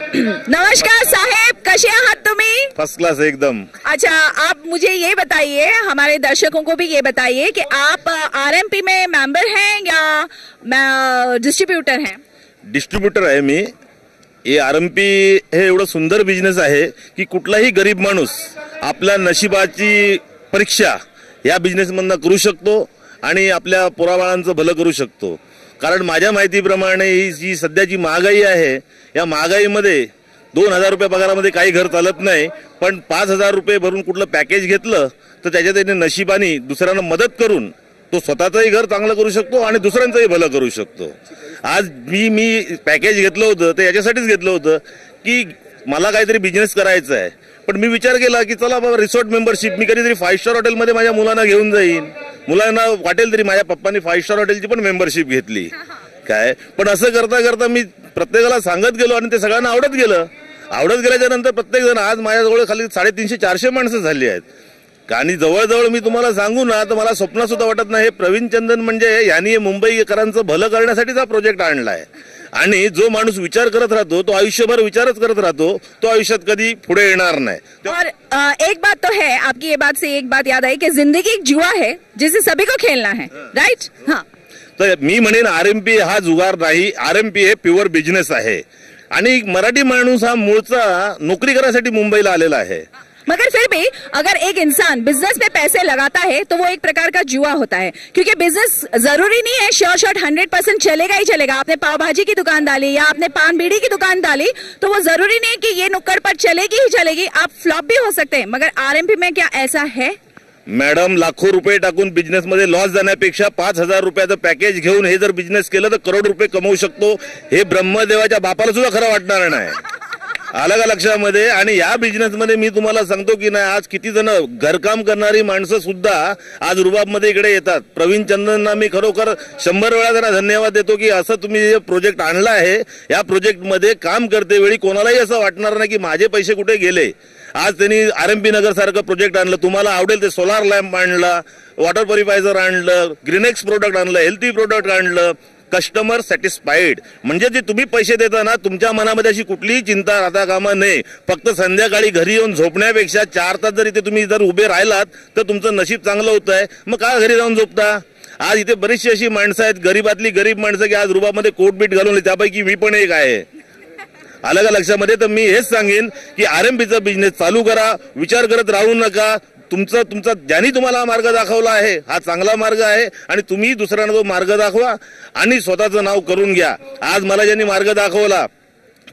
नमस्कार साहेब, कसे आहात तुम्ही? फर्स्ट क्लास एकदम। अच्छा, आप मुझे ये बताइए, हमारे दर्शकों को भी ये बताइए कि आप आरएमपी में मेंबर हैं या डिस्ट्रीब्यूटर हैं? डिस्ट्रीब्युटर आहे मी। हे आरएमपी हे एवढं सुंदर बिझनेस आहे की कुठलाही गरीब माणूस आपल्या नशिबाची परीक्षा या बिझनेसमधनं करू शकतो आणि आपल्या पोराबाळांचं भलं करू शकतो। कारण माझ्या माहितीप्रमाणे ही जी सध्याची महागाई आहे, या महागाईमध्ये 2000 रुपये पगारामध्ये काही घर चालत नाही, पण 5000 रुपये भरून कुठलं पॅकेज घेतलं तर त्याच्यात त्याने नशिबाने दुसऱ्यांना मदत करून तो स्वतःचंही घर चांगलं करू शकतो आणि दुसऱ्यांचंही भलं करू शकतो। आज मी पॅकेज घेतलं होतं ते याच्यासाठीच घेतलं होतं की मला काहीतरी बिझनेस करायचा आहे, पण मी विचार केला की चला बाबा रिसॉर्ट मेंबरशिप मी कधीतरी 5 स्टार हॉटेलमध्ये माझ्या मुलांना घेऊन जाईन, मुलांना वाटेल तरी माझ्या पप्पांनी 5 स्टार हॉटेलची पण मेंबरशिप घेतली काय। पण असं करता करता मी प्रत्येकाला सांगत गेलो आणि ते सगळ्यांना आवडत गेल्याच्या नंतर प्रत्येक जण आज माझ्याजवळ खाली 350-400 माणसं झाली आहेत। आणि जवळजवळ मी तुम्हाला सांगू ना तर मला स्वप्न सुद्धा वाटत नाही, प्रवीण चंदन म्हणजे यांनी मुंबईकरांचं भलं करण्यासाठीचा प्रोजेक्ट आणलाय आणि जो माणूस विचार करत राहतो तो आयुष्यभर विचारच करत राहतो, तो आयुष्यात कधी पुढे येणार नाही। और एक बात तो है, आपकी ये बात से एक बात याद आई कि जिंदगी एक जुआ है जिसे सभी को खेलना है, राइट? हाँ, तर मी म्हणेन आरएमपी हा जुगार नाही, आरएमपी हे प्युअर बिझनेस आहे आणि मराठी माणूस हा मूळचा नोकरी करण्यासाठी मुंबईला आलेला आहे। मगर फिर भी अगर एक इंसान बिजनेस में पैसे लगाता है तो वो एक प्रकार का जुआ होता है, क्योंकि बिजनेस जरूरी नहीं है श्योर शॉट 100% चलेगा ही चलेगा। आपने पाव भाजी की दुकान डाली या आपने पान बीड़ी की दुकान डाली तो वो जरूरी नहीं है कि ये नुक्कड़ पर चलेगी ही चलेगी, आप फ्लॉप भी हो सकते हैं। मगर आरएमपी में क्या ऐसा है? मॅडम, लाखो रुपये टाकून बिझनेस मध्ये लॉस जाण्यापेक्षा 5000 रुपयाचं पॅकेज घेऊन हे जर बिझनेस केलं तर करोड रुपये कमवू शकतो, हे ब्रह्मदेवाच्या बापाला सुद्धा खरं वाटणार नाही। आलं का लक्षामध्ये? आणि या बिझनेसमध्ये मी तुम्हाला सांगतो की नाही, आज किती जण घरकाम करणारी माणसं सुद्धा आज रुबाबमध्ये इकडे येतात। प्रवीण चंदनना मी खरोखर 100 वेळा त्यांना धन्यवाद देतो की असं तुम्ही जे प्रोजेक्ट आणला आहे, या प्रोजेक्टमध्ये काम करते वेळी कोणालाही असं वाटणार नाही की माझे पैसे कुठे गेले। आज त्यांनी आरएमपी नगर सारखं प्रोजेक्ट आणलं, तुम्हाला आवडेल ते सोलार लॅम्प आणला, वॉटर प्युरिफायर आणलं, ग्रीनेक्स प्रोडक्ट आणलं, हेल्थी प्रोडक्ट आणलं, कस्टमर सॅटिस्फाईड। म्हणजे जे तुम्ही पैसे देता ना, तुमच्या मनामध्ये अशी कुठलीही चिंता राहता कामा नये। फक्त संध्याकाळी घरी येऊन झोपण्यापेक्षा 4 तास जर इथे तुम्ही जर उभे राहिलात तर तुमचं नशीब चांगलं होत आहे, मग का घरी जाऊन झोपता? आज इथे बरीचशी अशी माणसं आहेत, गरीबातली गरीब माणसं की आज रुबामध्ये कोट बीट घालून, त्यापैकी मी पण एक आहे। आलं का लक्षामध्ये? तर मी हेच सांगेन की आरएमपीचा बिझनेस चालू करा, विचार करत राहू नका। तुमचा ज्यांनी तुम्हाला मार्ग दाखवला आहे हा चांगला मार्ग आहे आणि तुम्ही दुसऱ्यांना तो मार्ग दाखवा आणि स्वतःचं नाव करून घ्या। आज मला ज्यांनी मार्ग दाखवला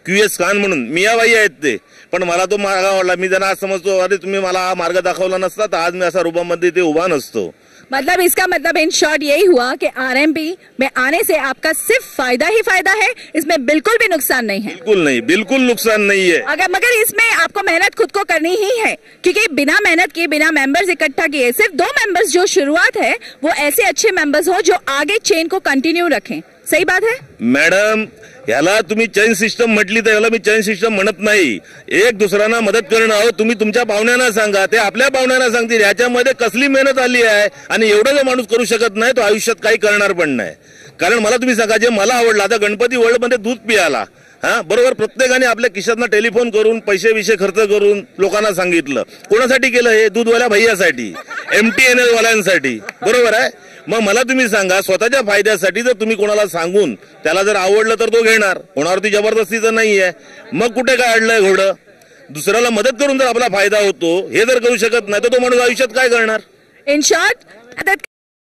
QS खान म्हणून मियाबाई आहेत ते, पण मला तो मार्ग आवडला। मी त्यांना आज समजतो अरे तुम्ही मला हा मार्ग दाखवला नसता तर आज मी असा रुबामध्ये ते उभा नसतो। मतलब इसका मतलब इन शॉर्ट यही हुआ कि आरएमपी में आने से आपका सिर्फ फायदा ही फायदा है, इसमें बिल्कुल भी नुकसान नहीं है। बिल्कुल नुकसान नहीं है। मगर इसमें आपको मेहनत खुद को करनी ही है, क्योंकि बिना मेहनत किए, बिना मेंबर्स इकट्ठा किए, सिर्फ 2 मेंबर्स जो शुरुआत है वो ऐसे अच्छे मेंबर्स हो जो आगे चेन को कंटिन्यू रखें। सही बात है मॅडम? याला तुम्ही चैन सिस्टम म्हटली तर याला मी चैन सिस्टम म्हणत नाही। एक दुसऱ्यांना मदत करणं, अहो तुम्ही तुमच्या पाहुण्यांना सांगा, ते आपल्या पाहुण्यांना सांगतील, याच्यामध्ये कसली मेहनत आली आहे आणि एवढं जर माणूस करू शकत नाही तो आयुष्यात काही करणार पण नाही। कारण मला तुम्ही सांगा, जे मला आवडलं, आता गणपती वर्ल्ड मध्ये दूध पियाला, हा बरोबर, प्रत्येकाने आपल्या खिशातनं टेलिफोन करून पैसे खर्च करून लोकांना सांगितलं, कोणासाठी केलं? हे दूधवाल्या भैयासाठी, MTNL वाल्यांसाठी, बरोबर आहे? मग मला तुम्ही सांगा, स्वतःच्या फायद्यासाठी जर तुम्ही कोणाला सांगून त्याला जर आवडलं तर तो घेणार, कोणावरती जबरदस्तीचं नाहीये। मग कुठे काय अडलंय घोडं? दुसऱ्याला मदत करून जर आपला फायदा होतो हे जर करू शकत नाही तर तो माणूस आयुष्यात काय करणार? In short